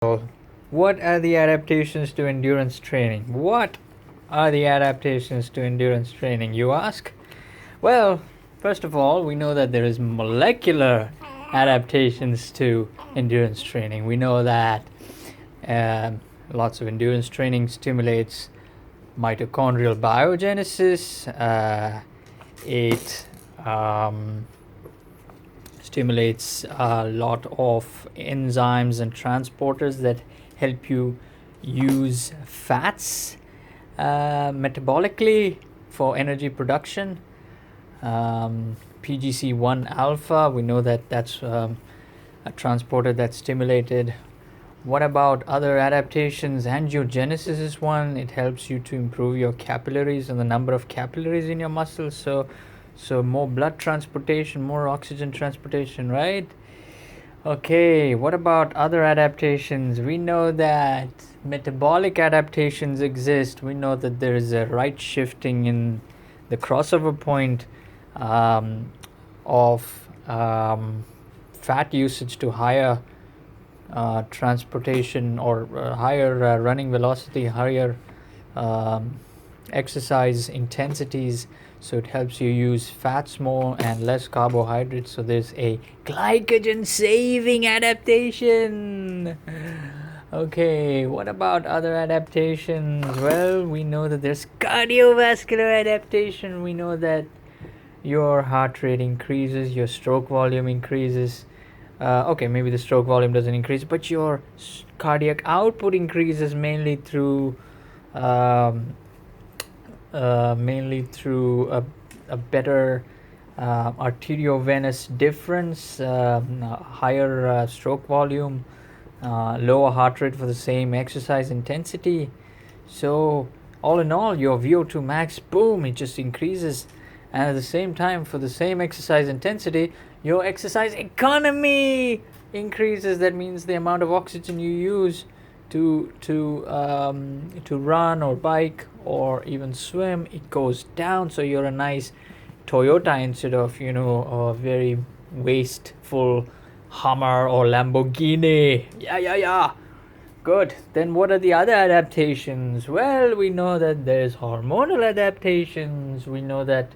What are the adaptations to endurance training? What are the adaptations to endurance training, you ask? Well, first of all, we know that there is molecular adaptations to endurance training. We know that um, lots of endurance training stimulates mitochondrial biogenesis. It stimulates a lot of enzymes and transporters that help you use fats metabolically for energy production. PGC1 alpha, we know that that's a transporter that's stimulated. What about other adaptations? Angiogenesis is one. It helps you to improve your capillaries and the number of capillaries in your muscles. So more blood transportation, more oxygen transportation, right? Okay, what about other adaptations? We know that metabolic adaptations exist. We know that there is a right shifting in the crossover point of fat usage to higher transportation or higher running velocity, higher um, exercise intensities. So it helps you use fats more and less carbohydrates. So there's a glycogen saving adaptation. Okay, what about other adaptations? Well, we know that there's cardiovascular adaptation. We know that your heart rate increases, your stroke volume increases. Okay, maybe the stroke volume doesn't increase, but your cardiac output increases um, mainly through a better arteriovenous difference, higher stroke volume, lower heart rate for the same exercise intensity. So all in all, your VO2 max, boom, it just increases. And at the same time, for the same exercise intensity, your exercise economy increases. That means the amount of oxygen you use to run or bike or even swim, it goes down. So you're a nice Toyota instead of a very wasteful Hummer or Lamborghini. Yeah. Good. Then what are the other adaptations? Well, we know that there's hormonal adaptations. We know that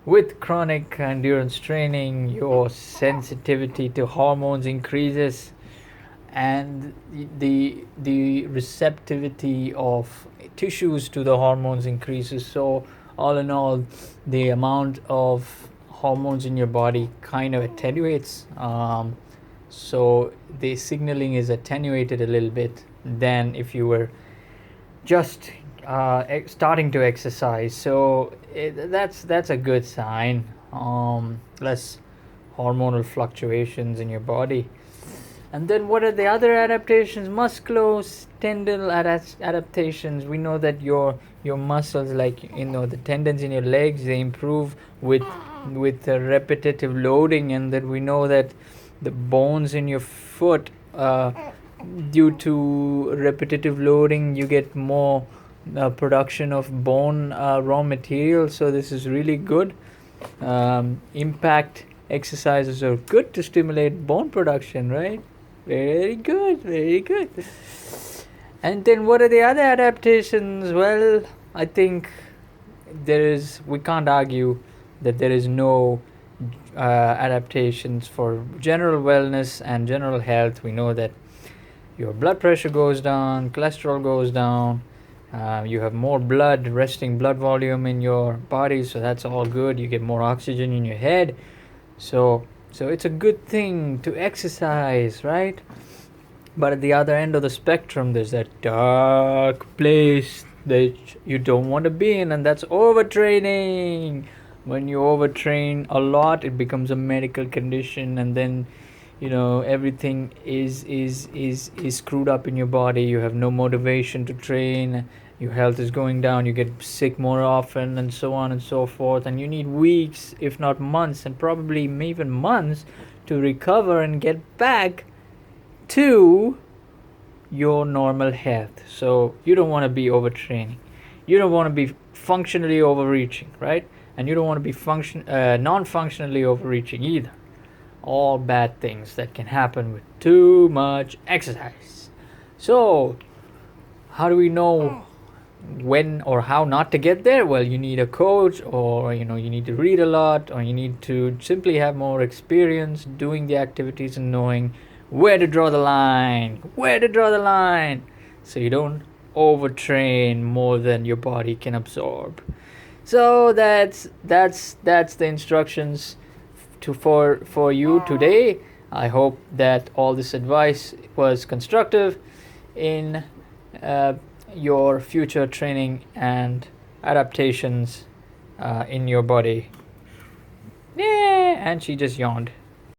with chronic endurance training, your sensitivity to hormones increases and the receptivity of tissues to the hormones increases. So all in all, the amount of hormones in your body kind of attenuates. So the signaling is attenuated a little bit than if you were just starting to exercise. So that's a good sign. Less hormonal fluctuations in your body. And then what are the other adaptations? Musculoskeletal adaptations. We know that your muscles, like the tendons in your legs, they improve with repetitive loading, and that we know that the bones in your foot, due to repetitive loading, you get more production of bone raw material. So this is really good. Impact exercises are good to stimulate bone production, right? Very good, very good. And then what are the other adaptations? Well, I think we can't argue that there is no adaptations for general wellness and general health. We know that your blood pressure goes down, cholesterol goes down, you have more resting blood volume in your body, so that's all good. You get more oxygen in your head. So it's a good thing to exercise, right? But at the other end of the spectrum, there's that dark place that you don't want to be in, and that's overtraining. When you overtrain a lot, it becomes a medical condition, and then everything is screwed up in your body. You have no motivation to train, your health is going down, you get sick more often, and so on and so forth, and you need weeks, if not months, and probably even months to recover and get back to your normal health. So you don't want to be overtraining, you don't want to be functionally overreaching, right? And you don't want to be non-functionally overreaching either. All bad things that can happen with too much exercise. So, how do we know when or how not to get there? Well, you need a coach, or you need to read a lot, or you need to simply have more experience doing the activities and knowing where to draw the line, so you don't overtrain more than your body can absorb. So that's the instructions for you today. I hope that all this advice was constructive in uh, your future training and adaptations in your body. Yeah, and she just yawned.